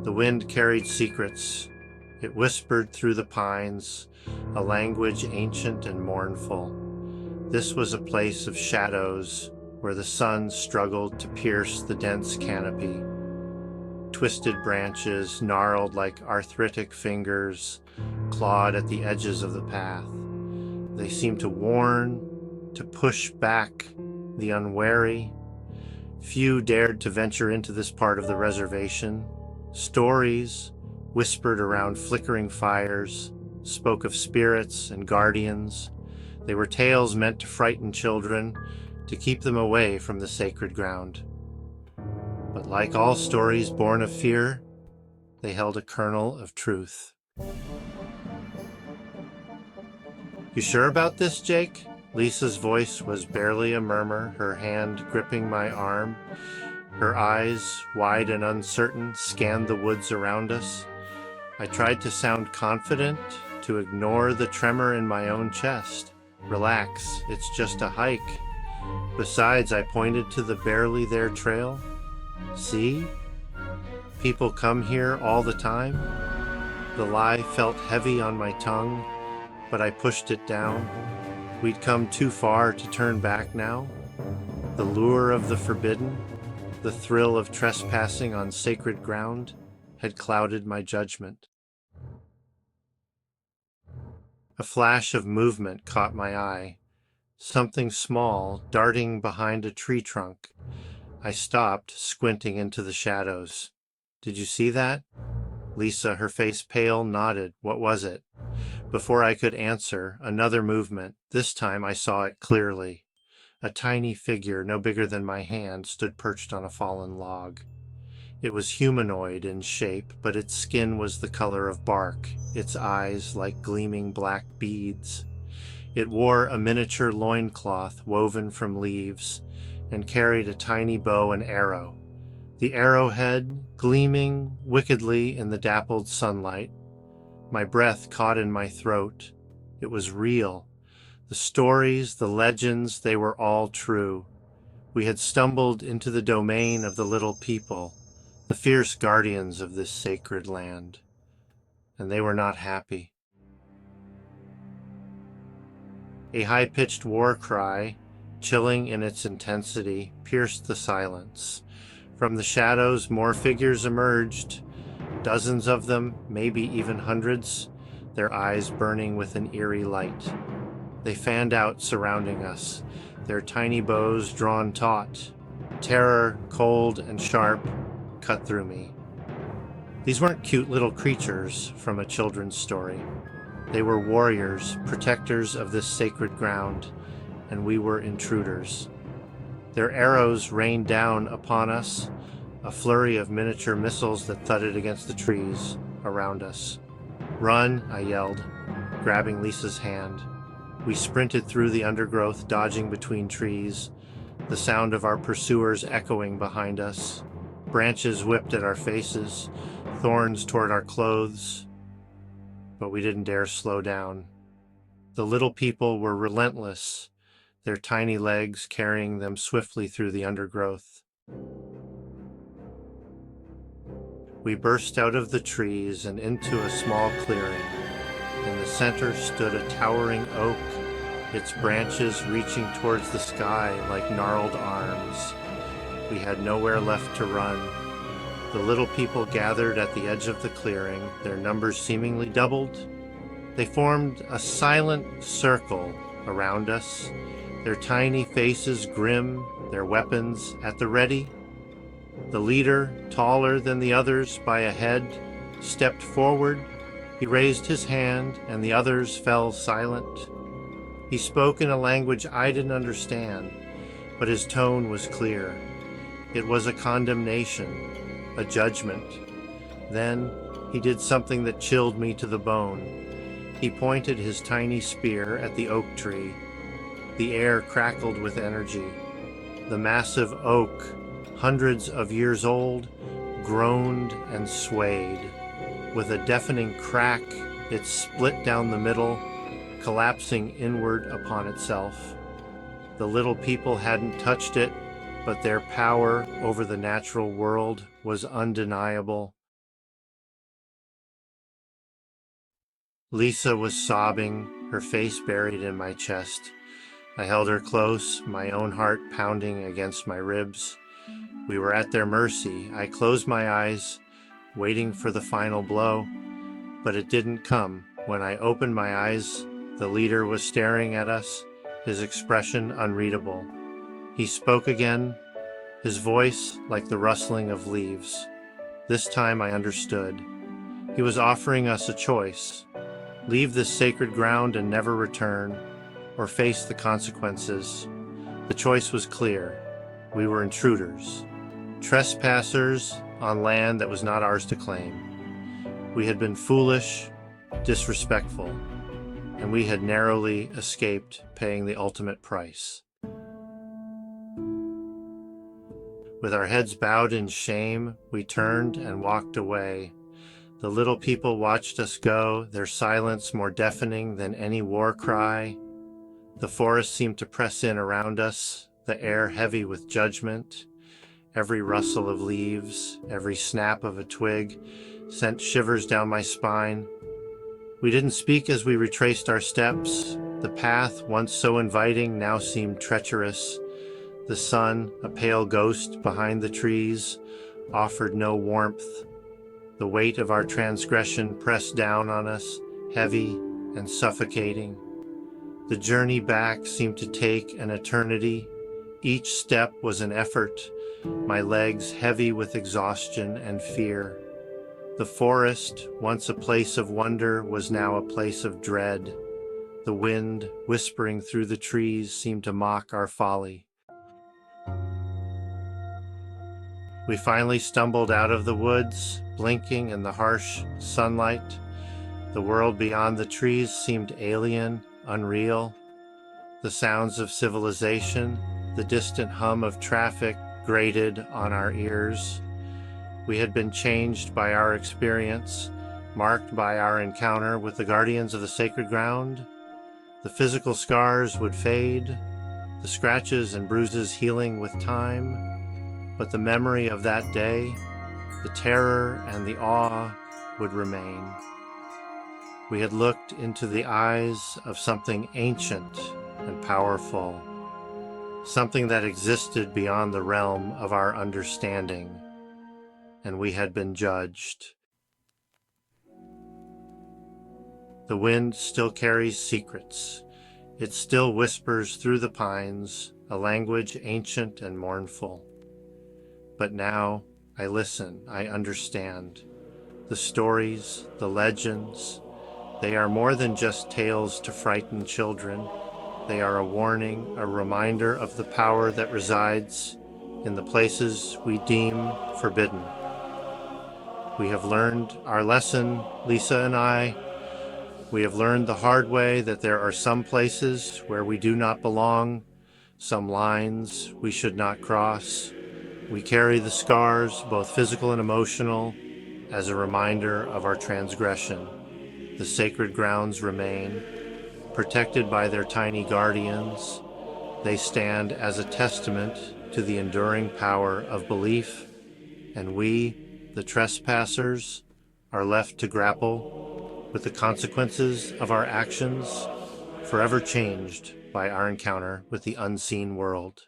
The wind carried secrets. It whispered through the pines, a language ancient and mournful. This was a place of shadows where the sun struggled to pierce the dense canopy. Twisted branches, gnarled like arthritic fingers, clawed at the edges of the path. They seemed to warn, to push back the unwary. Few dared to venture into this part of the reservation. Stories, whispered around flickering fires, spoke of spirits and guardians. They were tales meant to frighten children, to keep them away from the sacred ground. But like all stories born of fear, they held a kernel of truth. You sure about this, Jake? Lisa's voice was barely a murmur, her hand gripping my arm. Her eyes, wide and uncertain, scanned the woods around us. I tried to sound confident, to ignore the tremor in my own chest. Relax, it's just a hike. Besides, I pointed to the barely there trail. See? People come here all the time. The lie felt heavy on my tongue, but I pushed it down. We'd come too far to turn back now. The lure of the forbidden, the thrill of trespassing on sacred ground, had clouded my judgment. A flash of movement caught my eye. Something small darting behind a tree trunk. I stopped, squinting into the shadows. Did you see that? Lisa, her face pale, nodded. What was it? Before I could answer, another movement. This time I saw it clearly. A tiny figure, no bigger than my hand, stood perched on a fallen log. It was humanoid in shape, but its skin was the color of bark, its eyes like gleaming black beads. It wore a miniature loincloth woven from leaves and carried a tiny bow and arrow. The arrowhead gleaming wickedly in the dappled sunlight. My breath caught in my throat. It was real. The stories, the legends, they were all true. We had stumbled into the domain of the little people, the fierce guardians of this sacred land, and they were not happy. A high-pitched war cry, chilling in its intensity, pierced the silence. From the shadows, more figures emerged, dozens of them, maybe even hundreds, their eyes burning with an eerie light. They fanned out, surrounding us, their tiny bows drawn taut. Terror, cold and sharp, cut through me. These weren't cute little creatures from a children's story. They were warriors, protectors of this sacred ground, and we were intruders. Their arrows rained down upon us, a flurry of miniature missiles that thudded against the trees around us. Run, I yelled, grabbing Lisa's hand. We sprinted through the undergrowth, dodging between trees, the sound of our pursuers echoing behind us. Branches whipped at our faces, thorns toward our clothes, but we didn't dare slow down. The little people were relentless, their tiny legs carrying them swiftly through the undergrowth. We burst out of the trees and into a small clearing. In the center stood a towering oak, its branches reaching towards the sky like gnarled arms. We had nowhere left to run. The little people gathered at the edge of the clearing, their numbers seemingly doubled. They formed a silent circle around us, their tiny faces grim, their weapons at the ready. The leader, taller than the others by a head, stepped forward. He raised his hand, and the others fell silent. He spoke in a language I didn't understand, but his tone was clear. It was a condemnation, a judgment. Then he did something that chilled me to the bone. He pointed his tiny spear at the oak tree. The air crackled with energy. The massive oak, hundreds of years old, groaned and swayed. With a deafening crack, it split down the middle, collapsing inward upon itself. The little people hadn't touched it, but their power over the natural world was undeniable. Lisa was sobbing, her face buried in my chest. I held her close, my own heart pounding against my ribs. We were at their mercy. I closed my eyes, waiting for the final blow, but it didn't come. When I opened my eyes, the leader was staring at us, his expression unreadable. He spoke again, his voice like the rustling of leaves. This time I understood. He was offering us a choice: leave this sacred ground and never return, or face the consequences. The choice was clear. We were intruders, trespassers on land that was not ours to claim. We had been foolish, disrespectful, and we had narrowly escaped paying the ultimate price. With our heads bowed in shame, we turned and walked away. The little people watched us go, their silence more deafening than any war cry. The forest seemed to press in around us, the air heavy with judgment. Every rustle of leaves, every snap of a twig sent shivers down my spine. We didn't speak as we retraced our steps. The path, once so inviting, now seemed treacherous. The sun, a pale ghost behind the trees, offered no warmth. The weight of our transgression pressed down on us, heavy and suffocating. The journey back seemed to take an eternity. Each step was an effort, my legs heavy with exhaustion and fear. The forest, once a place of wonder, was now a place of dread. The wind, whispering through the trees, seemed to mock our folly. We finally stumbled out of the woods, blinking in the harsh sunlight. The world beyond the trees seemed alien, unreal. The sounds of civilization, the distant hum of traffic grated on our ears. We had been changed by our experience, marked by our encounter with the guardians of the sacred ground. The physical scars would fade, the scratches and bruises healing with time, but the memory of that day, the terror and the awe would remain. We had looked into the eyes of something ancient and powerful, something that existed beyond the realm of our understanding, and we had been judged. The wind still carries secrets. It still whispers through the pines, a language ancient and mournful. But now I listen, I understand. The stories, the legends, they are more than just tales to frighten children. They are a warning, a reminder of the power that resides in the places we deem forbidden. We have learned our lesson, Lisa and I. We have learned the hard way that there are some places where we do not belong, some lines we should not cross. We carry the scars, both physical and emotional, as a reminder of our transgression. The sacred grounds remain, protected by their tiny guardians. They stand as a testament to the enduring power of belief, and we, the trespassers, are left to grapple with the consequences of our actions, forever changed by our encounter with the unseen world.